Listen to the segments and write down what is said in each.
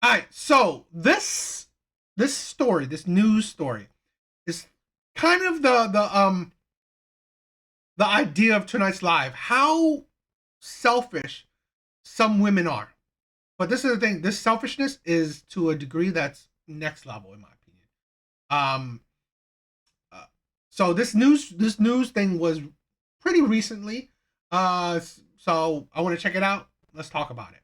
All right, so this story, this news story, is kind of the idea of tonight's live. How selfish some women are. But this is the thing. This selfishness is to a degree that's next level, in my opinion. Um, uh, so this news thing was pretty recently. So I want to check it out. Let's talk about it.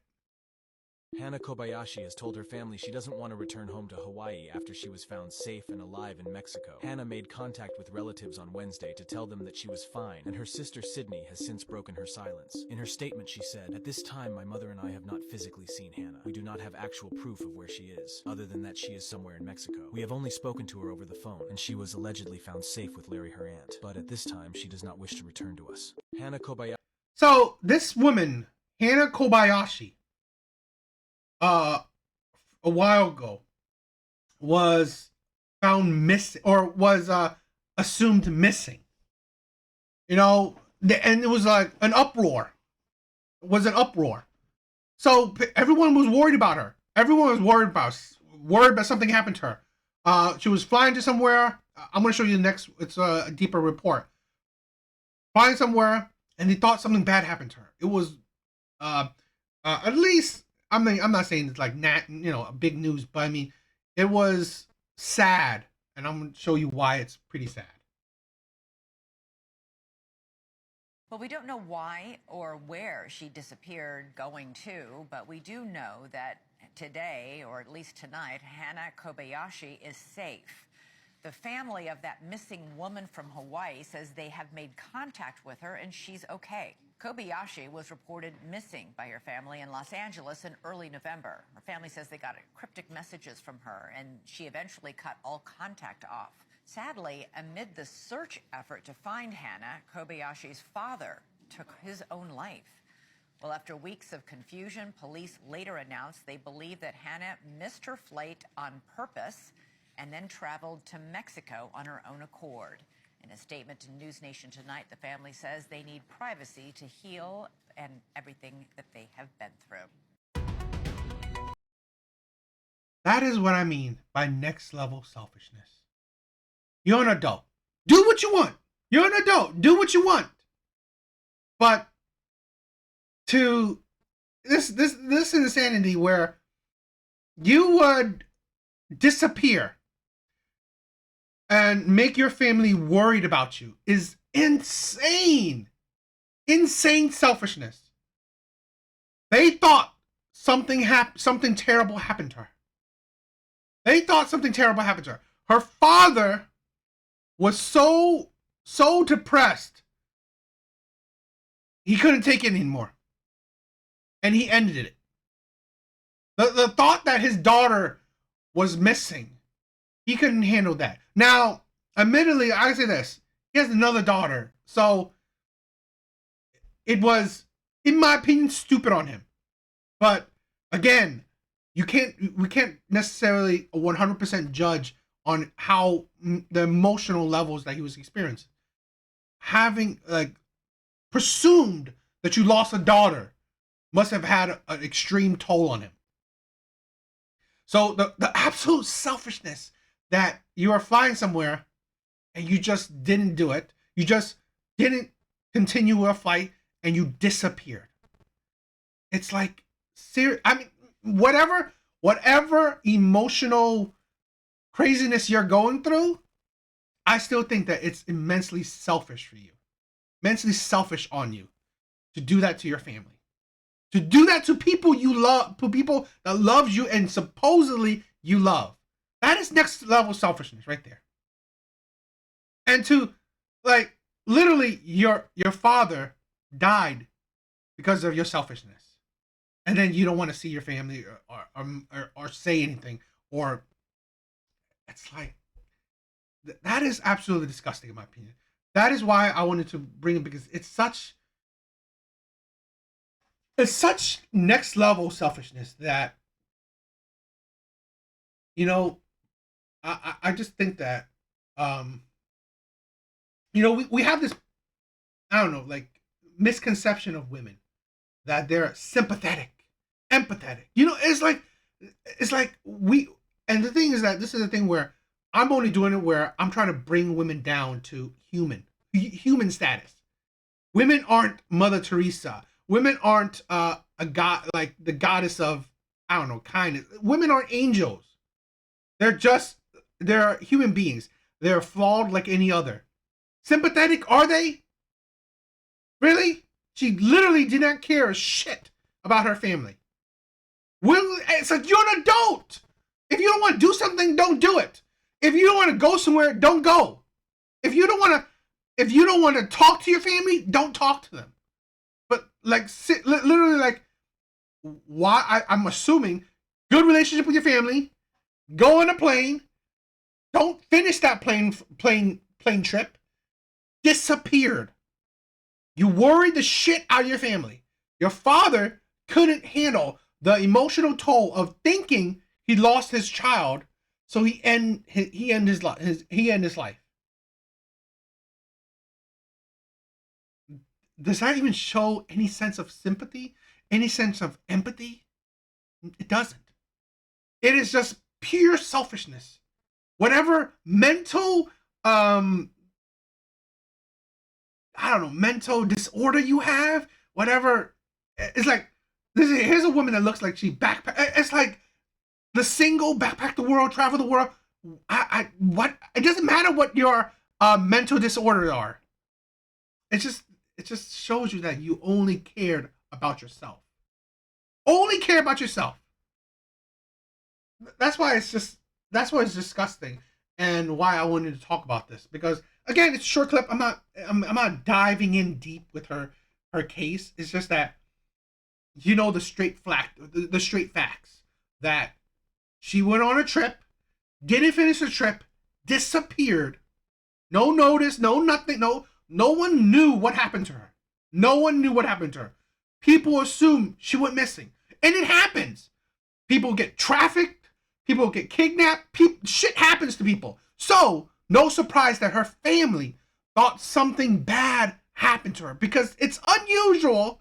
Hana Kobayashi has told her family she doesn't want to return home to Hawaii after she was found safe and alive in Mexico. Hana made contact with relatives on Wednesday to tell them that she was fine, and her sister Sydney has since broken her silence. In her statement, she said, "At this time, my mother and I have not physically seen Hana. We do not have actual proof of where she is, other than that she is somewhere in Mexico. We have only spoken to her over the phone, and she was allegedly found safe with Larry, her aunt. But at this time, she does not wish to return to us." Hana Kobayashi. So this woman, Hannah Kobayashi, uh, a while ago, was found missing or was assumed missing. And it was like an uproar. It was an uproar. So everyone was worried about her. Everyone was worried about something happened to her. She was flying to somewhere. I'm going to show you the next. It's a deeper report. Flying somewhere, and they thought something bad happened to her. It was, at least I'm not saying it's like a big news, but I mean, it was sad, and I'm going to show you why it's pretty sad. Well, we don't know why or where she disappeared going to, but we do know that today, or at least tonight, Hana Kobayashi is safe. The family of that missing woman from Hawaii says they have made contact with her and she's okay. Kobayashi was reported missing by her family in Los Angeles in early November. Her family says they got cryptic messages from her and she eventually cut all contact off. Sadly, amid the search effort to find Hana, Kobayashi's father took his own life. Well, after weeks of confusion, police later announced they believe that Hana missed her flight on purpose and then traveled to Mexico on her own accord. In a statement to News Nation tonight, the family says they need privacy to heal and everything that they have been through. That is what I mean by next level selfishness. You're an adult. Do what you want. You're an adult. Do what you want. But to this insanity where you would disappear and make your family worried about you is insane. Insane selfishness. They thought something terrible happened to her. They thought something terrible happened to her. Her father was so depressed he couldn't take it anymore, and he ended it. The thought that his daughter was missing, he couldn't handle that. Now, admittedly, I say this: he has another daughter, so it was, in my opinion, stupid on him. But again, we can't necessarily 100% judge on how the emotional levels that he was experiencing. Having like presumed that you lost a daughter must have had an extreme toll on him. So the absolute selfishness that you are flying somewhere and you just didn't do it, you just didn't continue a flight and you disappeared. It's like serious. I mean, whatever emotional craziness you're going through, I still think that it's immensely selfish for you, immensely selfish on you to do that to your family, to do that to people you love, to people that loves you and supposedly you love. That is next level selfishness right there. And to like literally your father died because of your selfishness, and then you don't want to see your family or say anything, or it's like that is absolutely disgusting in my opinion. That is why I wanted to bring it, because it's such next level selfishness that you know I just think that um we have this, I don't know, like misconception of women that they're sympathetic, empathetic. It's like it's like and the thing is that this is the thing where I'm only doing it where I'm trying to bring women down to human status. Women aren't Mother Teresa. Women aren't a god like the goddess of, I don't know, kindness. Women aren't angels. They're human beings. They're flawed like any other. Sympathetic, are they? Really? She literally did not care a shit about her family. It's like, you're an adult. If you don't want to do something, don't do it. If you don't want to go somewhere, don't go. If you don't want to talk to your family, don't talk to them. But like, literally, like, why? I'm assuming good relationship with your family. Go on a plane. Don't finish that plane trip. Disappeared. You worried the shit out of your family. Your father couldn't handle the emotional toll of thinking he lost his child, so he end his life. Does that even show any sense of sympathy? Any sense of empathy? It doesn't. It is just pure selfishness. Whatever mental mental disorder you have, whatever. It's like, here's a woman that looks like she backpack. It's like the single backpack the world, travel the world. What? It doesn't matter what your mental disorders are. It just shows you that you only cared about yourself. Only care about yourself. That's why it's disgusting, and why I wanted to talk about this, because again, it's a short clip. I'm not diving in deep with her case. It's just that, the straight facts that she went on a trip, didn't finish the trip, disappeared, no notice, no nothing, no one knew what happened to her. No one knew what happened to her. People assume she went missing, and it happens. People get trafficked. People get kidnapped. Shit happens to people. So, no surprise that her family thought something bad happened to her, because it's unusual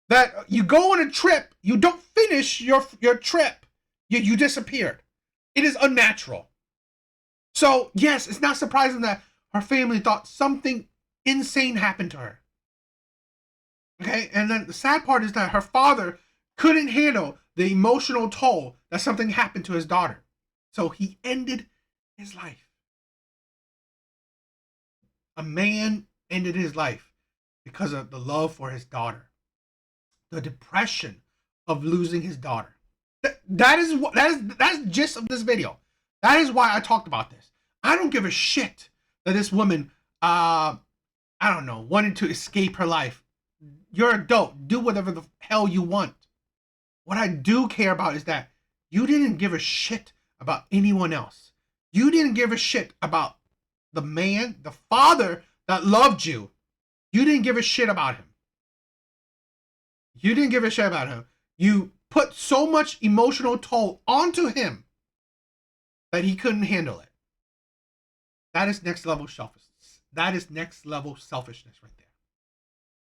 that you go on a trip, you don't finish your trip, you disappeared. It is unnatural. So, yes, it's not surprising that her family thought something insane happened to her. Okay, and then the sad part is that her father couldn't handle the emotional toll that something happened to his daughter. So he ended his life. A man ended his life because of the love for his daughter. The depression of losing his daughter. That's the gist of this video. That is why I talked about this. I don't give a shit that this woman, wanted to escape her life. You're an adult. Do whatever the hell you want. What I do care about is that you didn't give a shit about anyone else. You didn't give a shit about the man, the father that loved you. You didn't give a shit about him. You didn't give a shit about him. You put so much emotional toll onto him that he couldn't handle it. That is next level selfishness. That is next level selfishness right there.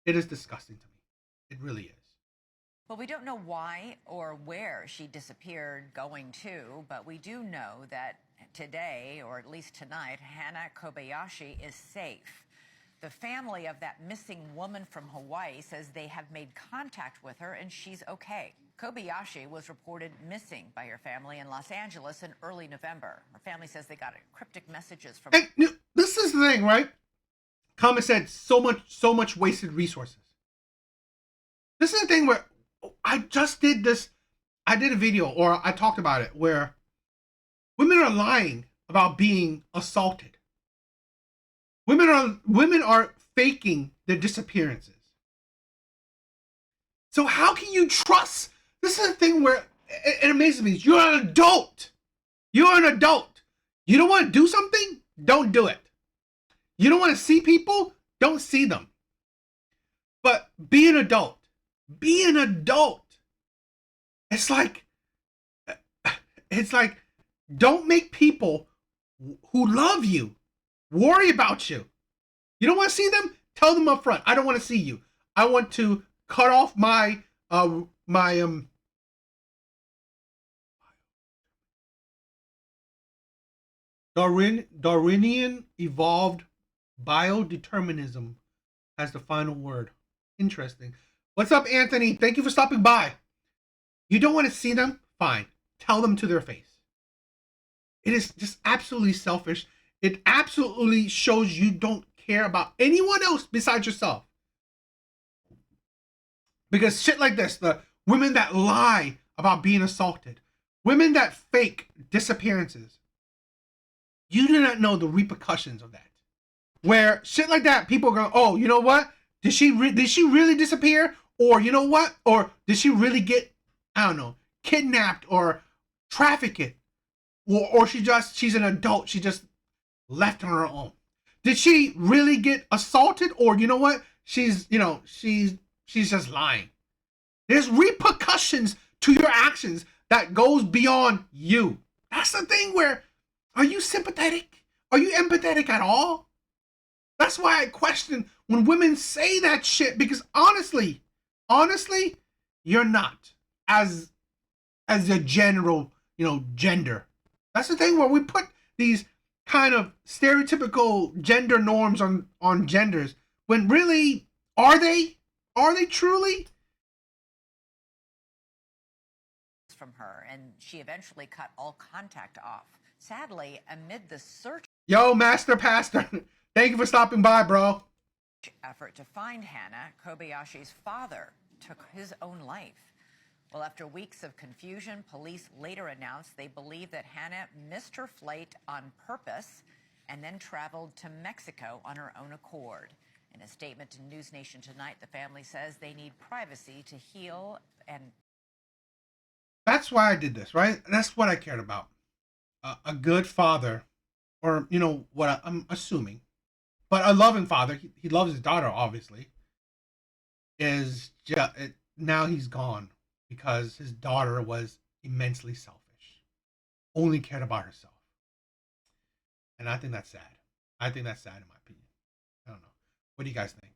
It is disgusting to me. It really is. Well, we don't know why or where she disappeared going to, but we do know that today, or at least tonight, Hana Kobayashi is safe. The family of that missing woman from Hawaii says they have made contact with her and she's okay. Kobayashi was reported missing by her family in Los Angeles in early November. Her family says they got cryptic messages from... And this is the thing, right? Comment said so much wasted resources. This is the thing where I just did this. I did a video, or I talked about it, where women are lying about being assaulted. Women are faking their disappearances. So how can you trust? This is the thing where it amazes me. You're an adult. You're an adult. You don't want to do something? Don't do it. You don't want to see people? Don't see them. But be an adult. Be an adult. It's like, don't make people who love you worry about you. You don't want to see them? Tell them up front, I don't want to see you. I want to cut off my Darwinian evolved biodeterminism has the final word. Interesting. What's up, Anthony? Thank you for stopping by. You don't want to see them? Fine. Tell them to their face. It is just absolutely selfish. It absolutely shows you don't care about anyone else besides yourself. Because shit like this, the women that lie about being assaulted, women that fake disappearances, you do not know the repercussions of that. Where shit like that, people go, oh, you know what? Did she really disappear? Or you know what? Or did she really get, I don't know, kidnapped or trafficked? Or she's an adult. She just left on her own. Did she really get assaulted? Or you know what? She's just lying. There's repercussions to your actions that goes beyond you. That's the thing where, are you sympathetic? Are you empathetic at all? That's why I question when women say that shit, because honestly, you're not as a general, gender. That's the thing where we put these kind of stereotypical gender norms on genders when really, are they truly? From her, and she eventually cut all contact off. Sadly, amid the search Yo, Master Pastor, thank you for stopping by, bro. effort to find Hannah, Kobayashi's father took his own life. Well, after weeks of confusion, police later announced they believe that Hannah missed her flight on purpose and then traveled to Mexico on her own accord. In a statement to News Nation tonight, the family says they need privacy to heal and... That's why I did this, right? That's what I cared about. A good father, or what I'm assuming, but a loving father. He loves his daughter, obviously. Is just now he's gone because his daughter was immensely selfish, only cared about herself, and I think that's sad. I think that's sad in my opinion. I don't know. What do you guys think?